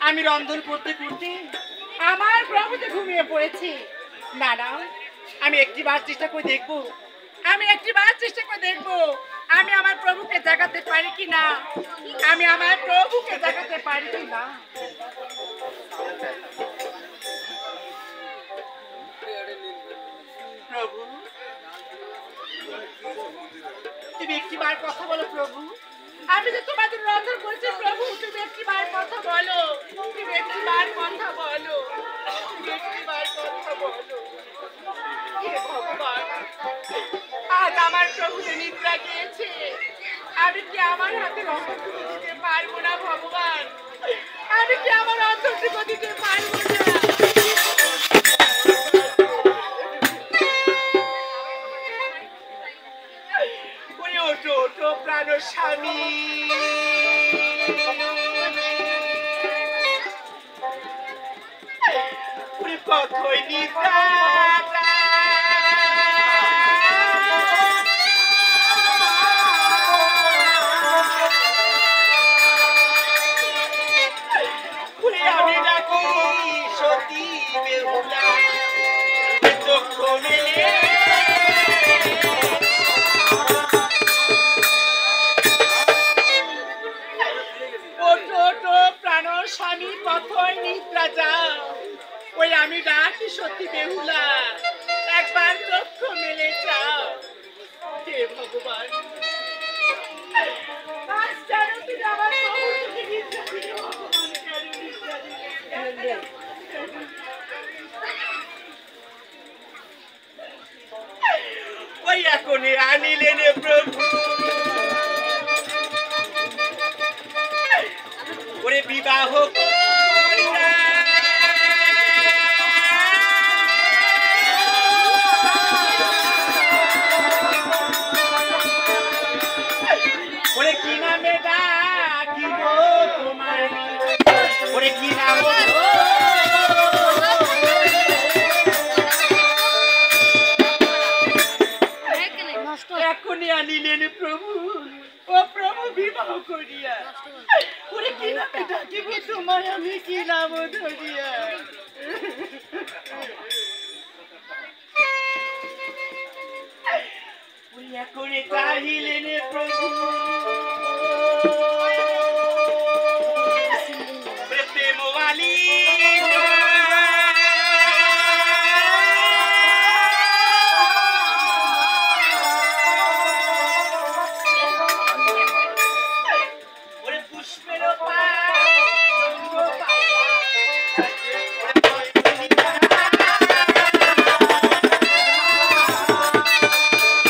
আমি রন্ধন করতে করতে আমার প্রভুতে ঘুমিয়ে পড়েছি। না না, আমি একটিবার চেষ্টা করে দেখবো, আমি আমার প্রভুকে জাগাতে পারি কিনা, প্রভু তুমি একটিবার কথা বলো প্রভু, আমি যে তোমাদের রন্ধন করেছি প্রভু, তুমি একটিবার কথা বলো, হে ভগবান, আজ আমার প্রভু যে নিদ্রা গিয়েছে, আমি কি আমার হাতে অন্তরটুকু দিতে পারবো না ভগবান, ওরে ওঠো ওঠো প্রাণ স্বামী, ওরে কতই নিদ্রা, আমি নাকি সতী বেহুলা, চোখ মেলে প্রাণ স্বামী কতই নিদ্রা যাও, ওই আমি ডাকি সত্যি বেহুলা, একবার চক্ষু মেলে যাও। হে ভগবান, আজ কেন তুমি আমার প্রভুকে নিদ্রা দিলে ভগবান, কেন নিদ্রা দিলে? ওই এখনই আনিলেন প্রভু, ওরে বিবাহ করিয়া ওরে কি নামে ডাকিব তোমার, ওরে কি নাম এখনই আনিলেন প্রভু, ও প্রভু বিবাহ করিয়া, ওরে কি নামে ডাকিব তোমায়, আমি কি নাম ধরিয়া? ওই এখনই চাহিলেন প্রভু, প্রেমওয়ালি চন্দন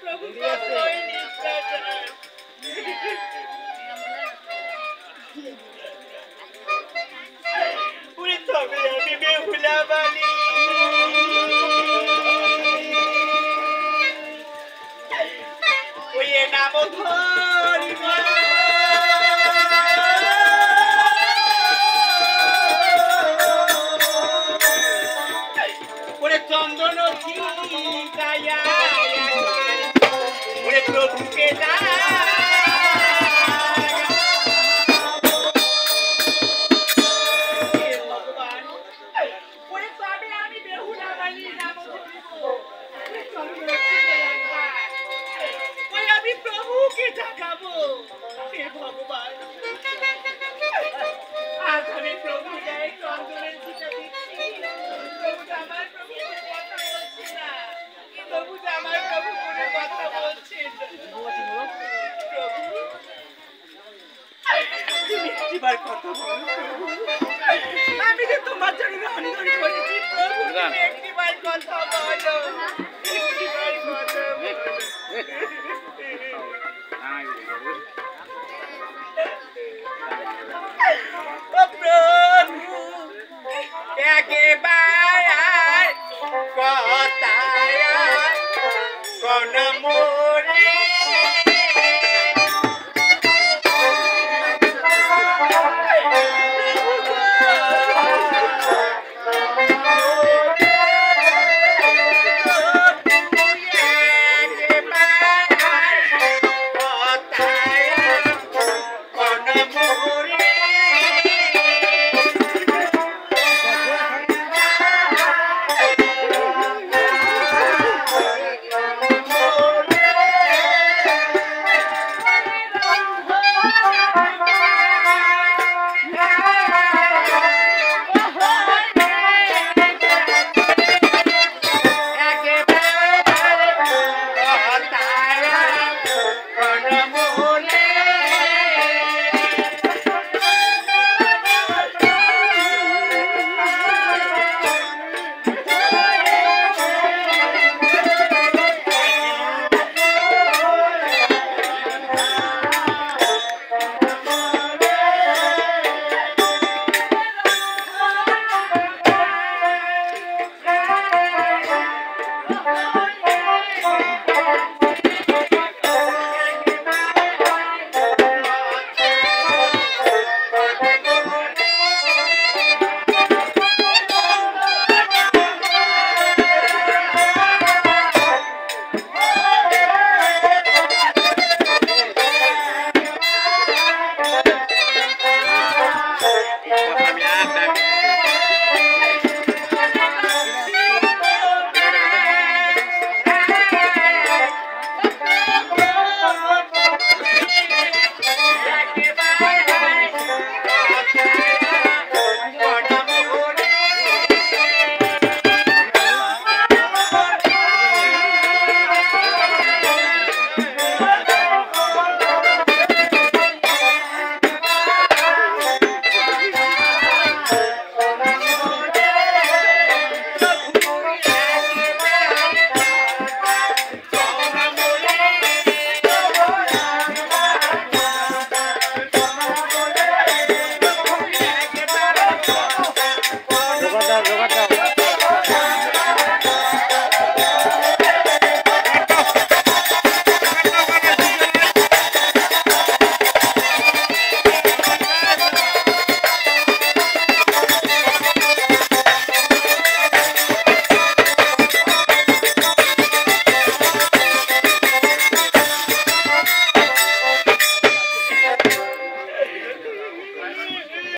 প্রভুকে আমি বেহুলা বালি নাম আমি প্রভুকে জাগাবো। হে ভগবান, আজ আমি প্রভু গায়ে চন্দনের চিতা দিচ্ছি, প্রভু আমার প্রভু কথা বলছে না, প্রভু আমার প্রভু কোনো কথা বলছে না। প্রভু তুমি একটিবার কথা বলো প্রভু, আমি যে তোমার জন্য রন্ধন করেছি প্রভু, তুমি একটিবার কথা বলো, একটিবার কথা বলো। প্রভু একেবার কথায় কোন মোরে Thank you.